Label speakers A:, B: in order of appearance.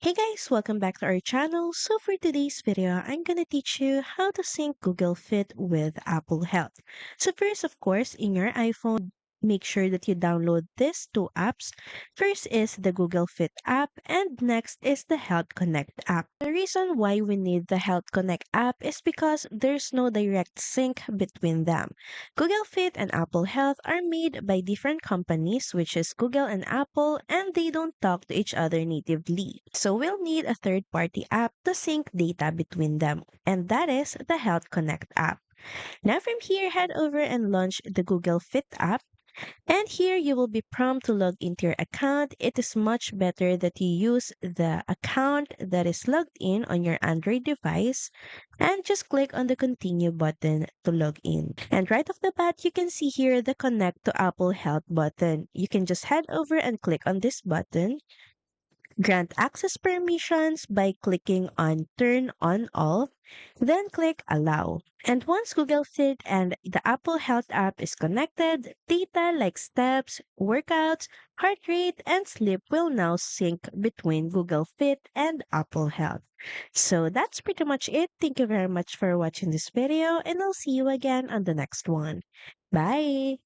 A: Hey guys, welcome back to our channel. So for today's video, I'm gonna teach you how to sync Google Fit with Apple Health. So first, of course, in your iPhone, make sure that you download these two apps. First is the Google Fit app and next is the Health Connect app. The reason why we need the Health Connect app is because there's no direct sync between them. Google Fit and Apple Health are made by different companies, which is Google and Apple, and they don't talk to each other natively. So we'll need a third party app to sync data between them, and that is the Health Connect app. Now, from here, head over and launch the Google Fit app. And here you will be prompted to log into your account. It is much better that you use the account that is logged in on your Android device and just click on the continue button to log in. And right off the bat, you can see here the connect to Apple Health button. You can just head over and click on this button. Grant access permissions by clicking on Turn on All, then click Allow. And once Google Fit and the Apple Health app is connected, data like steps, workouts, heart rate, and sleep will now sync between Google Fit and Apple Health. So that's pretty much it. Thank you very much for watching this video, and I'll see you again on the next one. Bye!